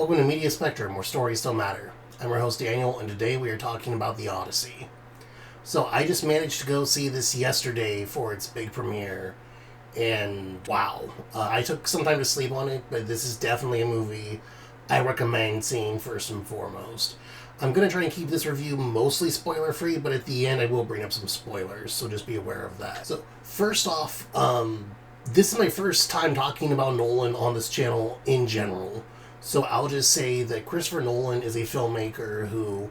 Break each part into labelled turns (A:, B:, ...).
A: Welcome to Media Spectrum, where stories still matter. I'm your host Daniel, and today we are talking about the Odyssey. So I just managed to go see this yesterday for its big premiere, and wow, I took some time to sleep on it, but this is definitely a movie I recommend seeing first and foremost. I'm going to try and keep this review mostly spoiler-free, but at the end I will bring up some spoilers, so just be aware of that. So first off, this is my first time talking about Nolan on this channel in general. So I'll just say that Christopher Nolan is a filmmaker who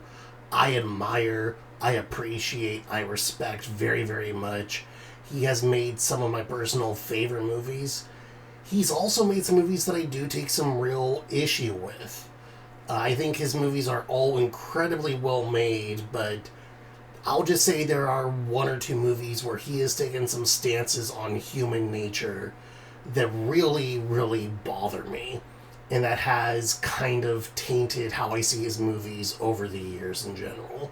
A: I admire, I appreciate, I respect very, very much. He has made some of my personal favorite movies. He's also made some movies that I do take some real issue with. I think his movies are all incredibly well made, but I'll just say there are one or two movies where he has taken some stances on human nature that really, really bother me. And that has kind of tainted how I see his movies over the years in general.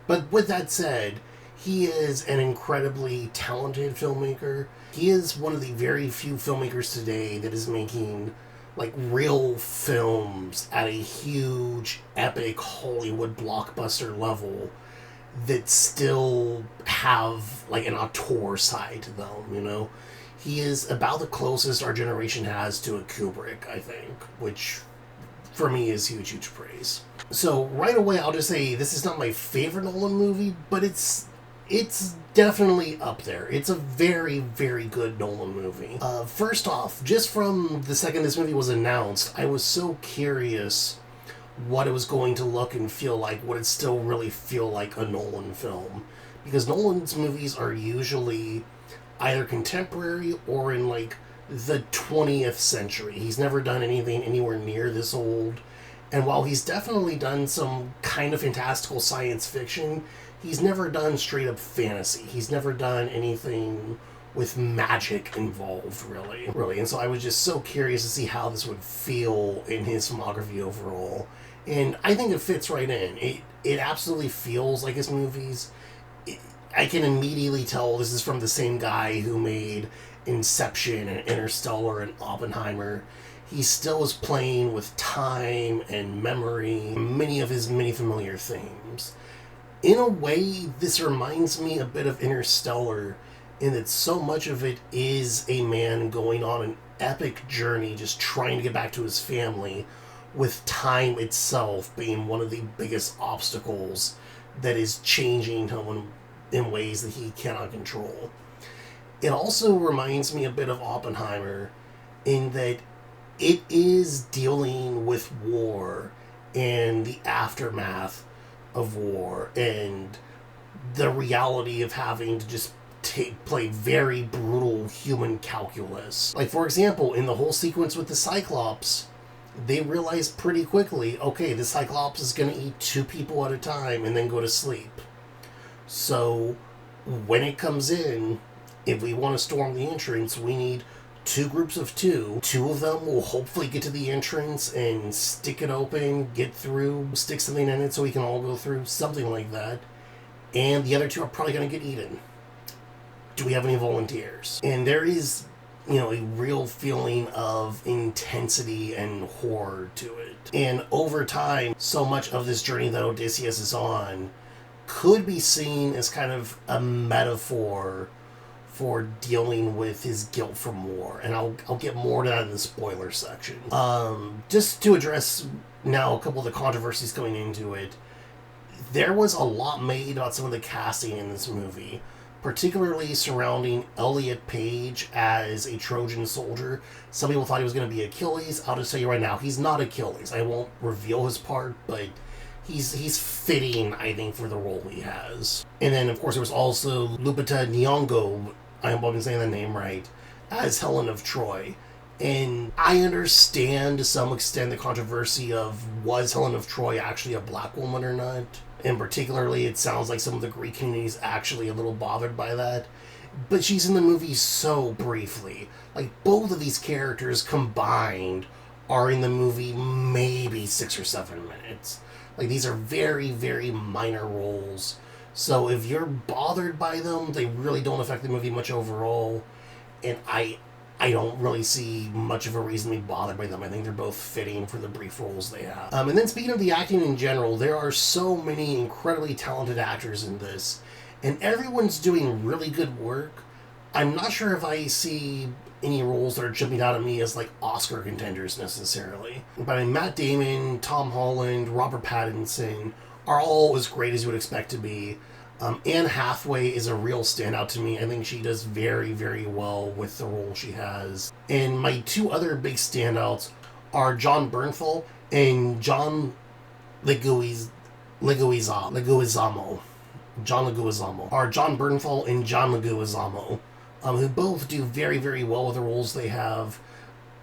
A: But with that said, he is an incredibly talented filmmaker. He is one of the very few filmmakers today that is making real films at a huge, epic Hollywood blockbuster level that still have an auteur side to them, you know? He is about the closest our generation has to a Kubrick, I think, which for me is huge, huge praise. So right away, I'll just say this is not my favorite Nolan movie, but it's definitely up there. It's a very, very good Nolan movie. First off, just from the second this movie was announced, I was so curious what it was going to look and feel like, would it still really feel like a Nolan film? Because Nolan's movies are usually either contemporary or in the 20th century. He's never done anything anywhere near this old. And while he's definitely done some kind of fantastical science fiction, he's never done straight up fantasy. He's never done anything with magic involved, really. And so I was just so curious to see how this would feel in his filmography overall. And I think it fits right in. It absolutely feels like his movies. I can immediately tell this is from the same guy who made Inception and Interstellar and Oppenheimer. He still is playing with time and memory, many of his many familiar themes. In a way, this reminds me a bit of Interstellar in that so much of it is a man going on an epic journey, just trying to get back to his family, with time itself being one of the biggest obstacles that is changing him in ways that he cannot control. It also reminds me a bit of Oppenheimer in that it is dealing with war and the aftermath of war and the reality of having to just play very brutal human calculus. For example, in the whole sequence with the Cyclops, they realize pretty quickly, okay, the Cyclops is going to eat 2 people at a time and then go to sleep. So when it comes in, if we want to storm the entrance, we need 2 groups of 2. 2 of them will hopefully get to the entrance and stick it open, get through, stick something in it so we can all go through, something like that. And the other 2 are probably going to get eaten. Do we have any volunteers? And there is, a real feeling of intensity and horror to it. And over time, so much of this journey that Odysseus is on could be seen as kind of a metaphor for dealing with his guilt from war. And I'll get more to that in the spoiler section. Just to address now a couple of the controversies going into it, there was a lot made about some of the casting in this movie, particularly surrounding Elliot Page as a Trojan soldier. Some people thought he was going to be Achilles. I'll just tell you right now, he's not Achilles. I won't reveal his part, but he's fitting, I think, for the role he has. And then, of course, there was also Lupita Nyong'o, I hope I'm saying the name right, as Helen of Troy. And I understand to some extent the controversy of, was Helen of Troy actually a black woman or not? And particularly, it sounds like some of the Greek community is actually a little bothered by that. But she's in the movie so briefly. Both of these characters combined are in the movie maybe 6 or 7 minutes. These are very, very minor roles. So if you're bothered by them, they really don't affect the movie much overall. And I I don't really see much of a reason to be bothered by them. I think they're both fitting for the brief roles they have. And then speaking of the acting in general, there are so many incredibly talented actors in this, and everyone's doing really good work. I'm not sure if I see any roles that are jumping out at me as like Oscar contenders necessarily. But I mean, Matt Damon, Tom Holland, Robert Pattinson are all as great as you would expect to be. Anne Hathaway is a real standout to me. I think she does very, very well with the role she has. And my two other big standouts are John Bernthal and John Leguizamo. John Leguizamo. Are John Bernthal and John Leguizamo, who both do very, very well with the roles they have.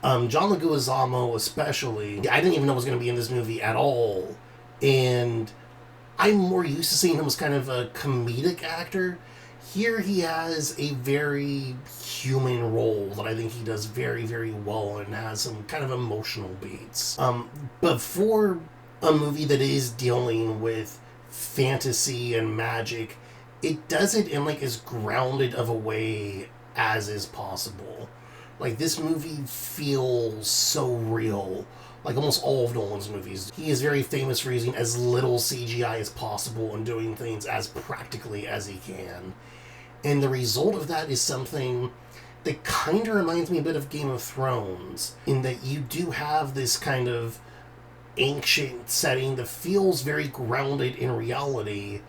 A: John Leguizamo especially, I didn't even know was going to be in this movie at all. And I'm more used to seeing him as kind of a comedic actor. Here he has a very human role that I think he does very, very well and has some kind of emotional beats. But for a movie that is dealing with fantasy and magic, it does it in like as grounded of a way as is possible. Like, this movie feels so real. Like almost all of Nolan's movies, he is very famous for using as little CGI as possible and doing things as practically as he can. And the result of that is something that kind of reminds me a bit of Game of Thrones, in that you do have this kind of ancient setting that feels very grounded in reality,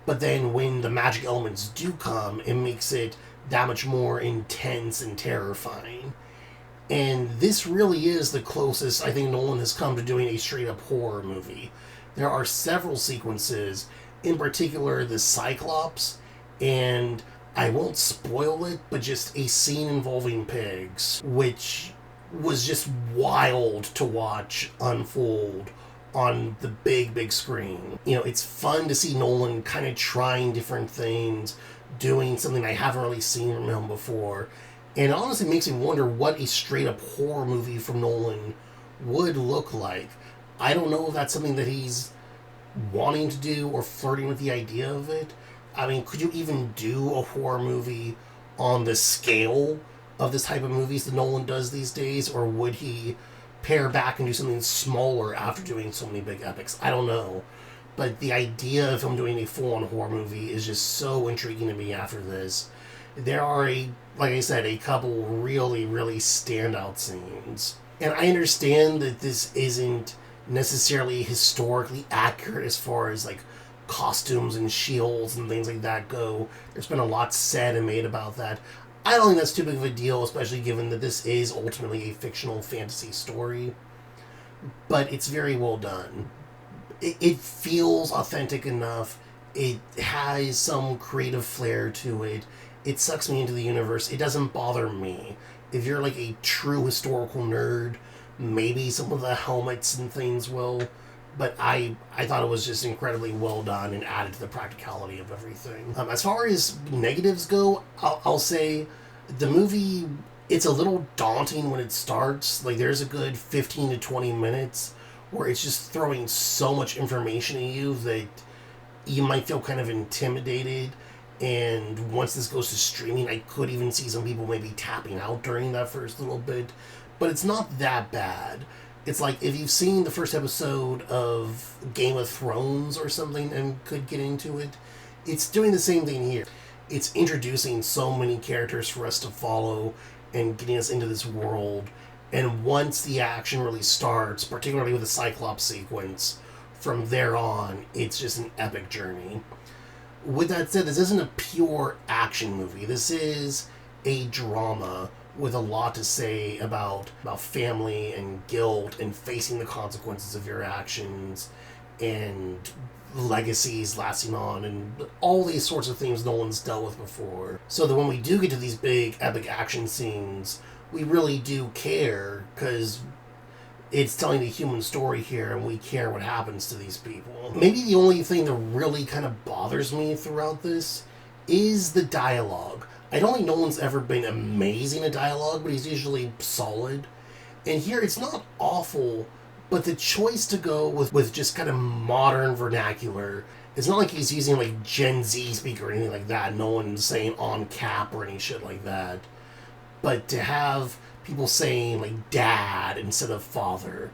A: but then when the magic elements do come, it makes it that much more intense and terrifying. And this really is the closest I think Nolan has come to doing a straight-up horror movie. There are several sequences, in particular the Cyclops, and I won't spoil it, but just a scene involving pigs, which was just wild to watch unfold on the big, big screen. You know, it's fun to see Nolan kind of trying different things, doing something I haven't really seen from him before. And it honestly makes me wonder what a straight-up horror movie from Nolan would look like. I don't know if that's something that he's wanting to do or flirting with the idea of it. I mean, could you even do a horror movie on the scale of this type of movies that Nolan does these days? Or would he pare back and do something smaller after doing so many big epics? I don't know. But the idea of him doing a full-on horror movie is just so intriguing to me after this. There are, like I said, a couple really, really standout scenes. And I understand that this isn't necessarily historically accurate as far as, like, costumes and shields and things like that go. There's been a lot said and made about that. I don't think that's too big of a deal, especially given that this is ultimately a fictional fantasy story. But it's very well done. It feels authentic enough. It has some creative flair to it. It sucks me into the universe. It doesn't bother me. If you're like a true historical nerd, maybe some of the helmets and things will. But I thought it was just incredibly well done and added to the practicality of everything. As far as negatives go, I'll say the movie, it's a little daunting when it starts. Like, there's a good 15 to 20 minutes where it's just throwing so much information at you that you might feel kind of intimidated. And once this goes to streaming, I could even see some people maybe tapping out during that first little bit. But it's not that bad. It's like if you've seen the first episode of Game of Thrones or something and could get into it, it's doing the same thing here. It's introducing so many characters for us to follow and getting us into this world. And once the action really starts, particularly with the Cyclops sequence, from there on, it's just an epic journey. With that said, this isn't a pure action movie. This is a drama with a lot to say about family and guilt and facing the consequences of your actions and legacies lasting on and all these sorts of things Nolan's dealt with before. So that when we do get to these big epic action scenes, we really do care because it's telling a human story here and we care what happens to these people. Maybe the only thing that really kind of bothers me throughout this is the dialogue. I don't think Nolan's ever been amazing at dialogue, but he's usually solid. And here it's not awful, but the choice to go with just kind of modern vernacular, it's not like he's using like Gen Z speak or anything like that. No one's saying on cap or any shit like that. But to have people saying, like, dad instead of father,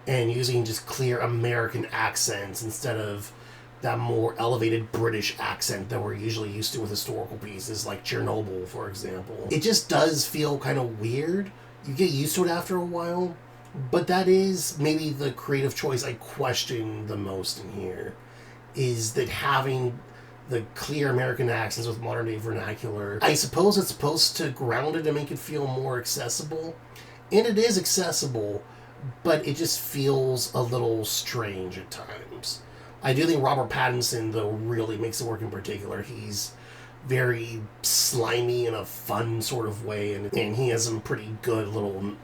A: and using just clear American accents instead of that more elevated British accent that we're usually used to with historical pieces like Chernobyl, for example. It just does feel kind of weird. You get used to it after a while, but that is maybe the creative choice I question the most in here, is that having the clear American accents with modern day vernacular. I suppose it's supposed to ground it and make it feel more accessible, and it is accessible, but it just feels a little strange at times. I do think Robert Pattinson, though, really makes it work in particular. He's very slimy in a fun sort of way, and he has some pretty good little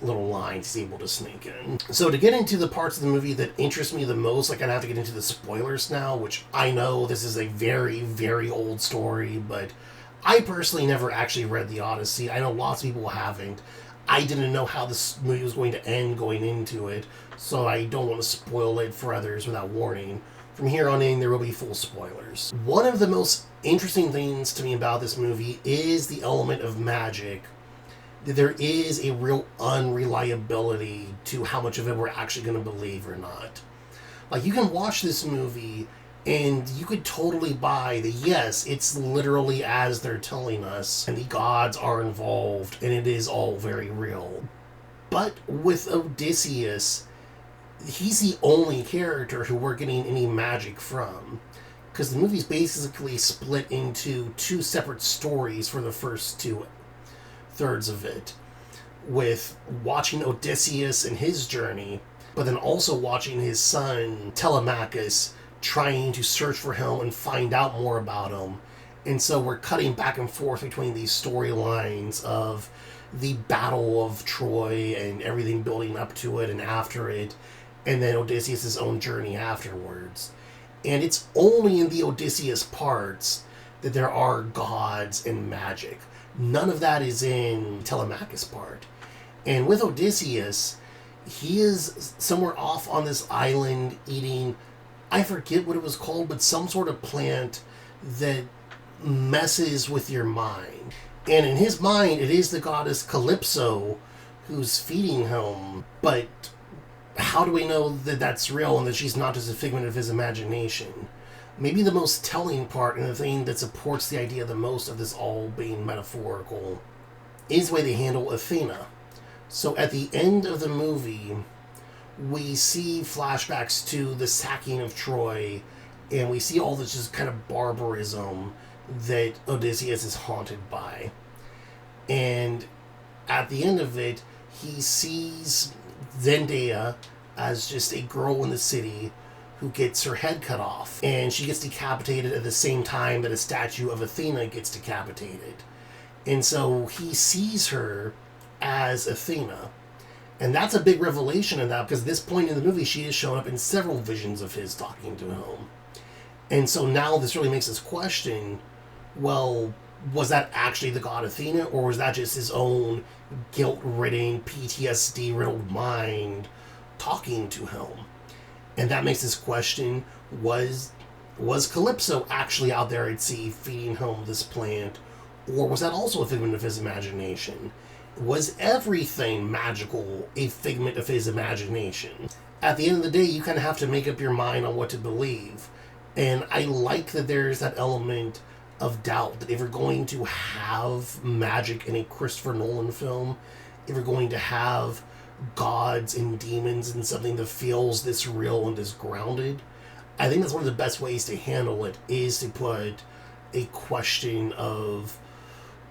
A: lines he's able to sneak in. So to get into the parts of the movie that interest me the most, like, I'd have to get into the spoilers now, which I know this is a very, very old story, but I personally never actually read the Odyssey. I know lots of people haven't. I didn't know how this movie was going to end going into it, so I don't want to spoil it for others without warning. From here on in, there will be full spoilers. One of the most interesting things to me about this movie is the element of magic. There is a real unreliability to how much of it we're actually going to believe or not. Like, you can watch this movie and you could totally buy that, yes, it's literally as they're telling us, and the gods are involved, and it is all very real. But with Odysseus, he's the only character who we're getting any magic from, because the movie's basically split into two separate stories for the first 2/3 of it, with watching Odysseus and his journey, but then also watching his son Telemachus trying to search for him and find out more about him. And so we're cutting back and forth between these storylines of the Battle of Troy and everything building up to it and after it, and then Odysseus' own journey afterwards. And it's only in the Odysseus parts that there are gods and magic. None of that is in Telemachus' part. And with Odysseus, he is somewhere off on this island eating, I forget what it was called, but some sort of plant that messes with your mind. And in his mind, it is the goddess Calypso who's feeding him. But how do we know that that's real and that she's not just a figment of his imagination? Maybe the most telling part, and the thing that supports the idea the most of this all being metaphorical, is the way they handle Athena. So at the end of the movie, we see flashbacks to the sacking of Troy, and we see all this just kind of barbarism that Odysseus is haunted by. And at the end of it, he sees Zendaya as just a girl in the city who gets her head cut off, and she gets decapitated at the same time that a statue of Athena gets decapitated. And so he sees her as Athena. And that's a big revelation in that, because at this point in the movie, she has shown up in several visions of his talking to him. And so now this really makes us question, well, was that actually the god Athena, or was that just his own guilt-ridden, PTSD-riddled mind talking to him? And that makes us question, was Calypso actually out there at sea feeding him this plant, or was that also a figment of his imagination? Was everything magical a figment of his imagination? At the end of the day, you kind of have to make up your mind on what to believe. And I like that there's that element of doubt, that if you're going to have magic in a Christopher Nolan film, if you're going to have gods and demons and something that feels this real and this grounded, I think that's one of the best ways to handle it, is to put a question of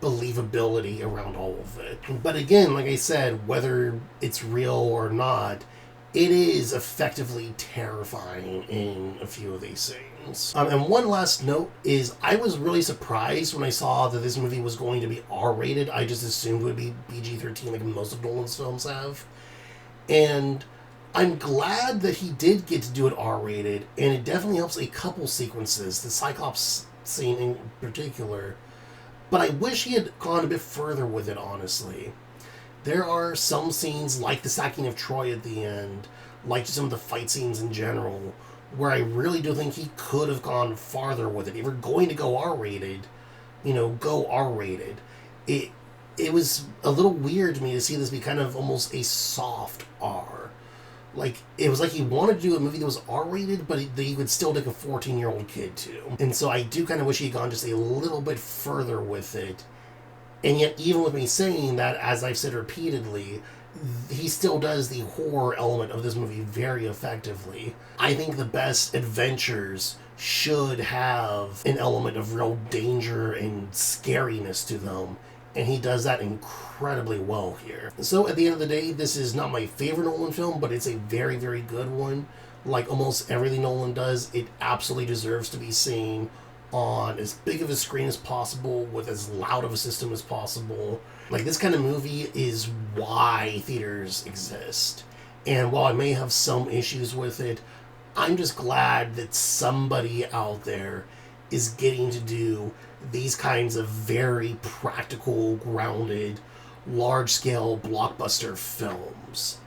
A: believability around all of it. But again, like I said, whether it's real or not, it is effectively terrifying in a few of these things. And one last note is, I was really surprised when I saw that this movie was going to be R-rated. I just assumed it would be PG-13 like most of Nolan's films have. And I'm glad that he did get to do it R-rated, and it definitely helps a couple sequences, the Cyclops scene in particular. But I wish he had gone a bit further with it, honestly. There are some scenes, like the sacking of Troy at the end, like some of the fight scenes in general, where I really do think he could have gone farther with it. If you're going to go R-rated, go R-rated. it was a little weird to me to see this be kind of almost a soft R. Like, it was like he wanted to do a movie that was R-rated, but he would still take a 14-year-old kid to. And so I do kind of wish he had gone just a little bit further with it. And yet, even with me saying that, as I've said repeatedly, he still does the horror element of this movie very effectively. I think the best adventures should have an element of real danger and scariness to them, and he does that incredibly well here. So at the end of the day, this is not my favorite Nolan film, but it's a very, very good one. Like almost everything Nolan does, it absolutely deserves to be seen on as big of a screen as possible, with as loud of a system as possible. Like, this kind of movie is why theaters exist. And while I may have some issues with it, I'm just glad that somebody out there is getting to do these kinds of very practical, grounded, large-scale blockbuster films.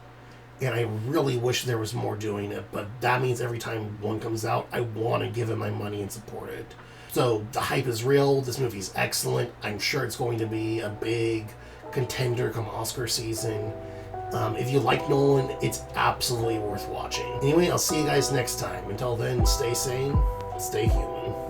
A: And I really wish there was more doing it, but that means every time one comes out, I want to give it my money and support it. So the hype is real. This movie is excellent. I'm sure it's going to be a big contender come Oscar season. If you like Nolan, it's absolutely worth watching. Anyway, I'll see you guys next time. Until then, stay sane, stay human.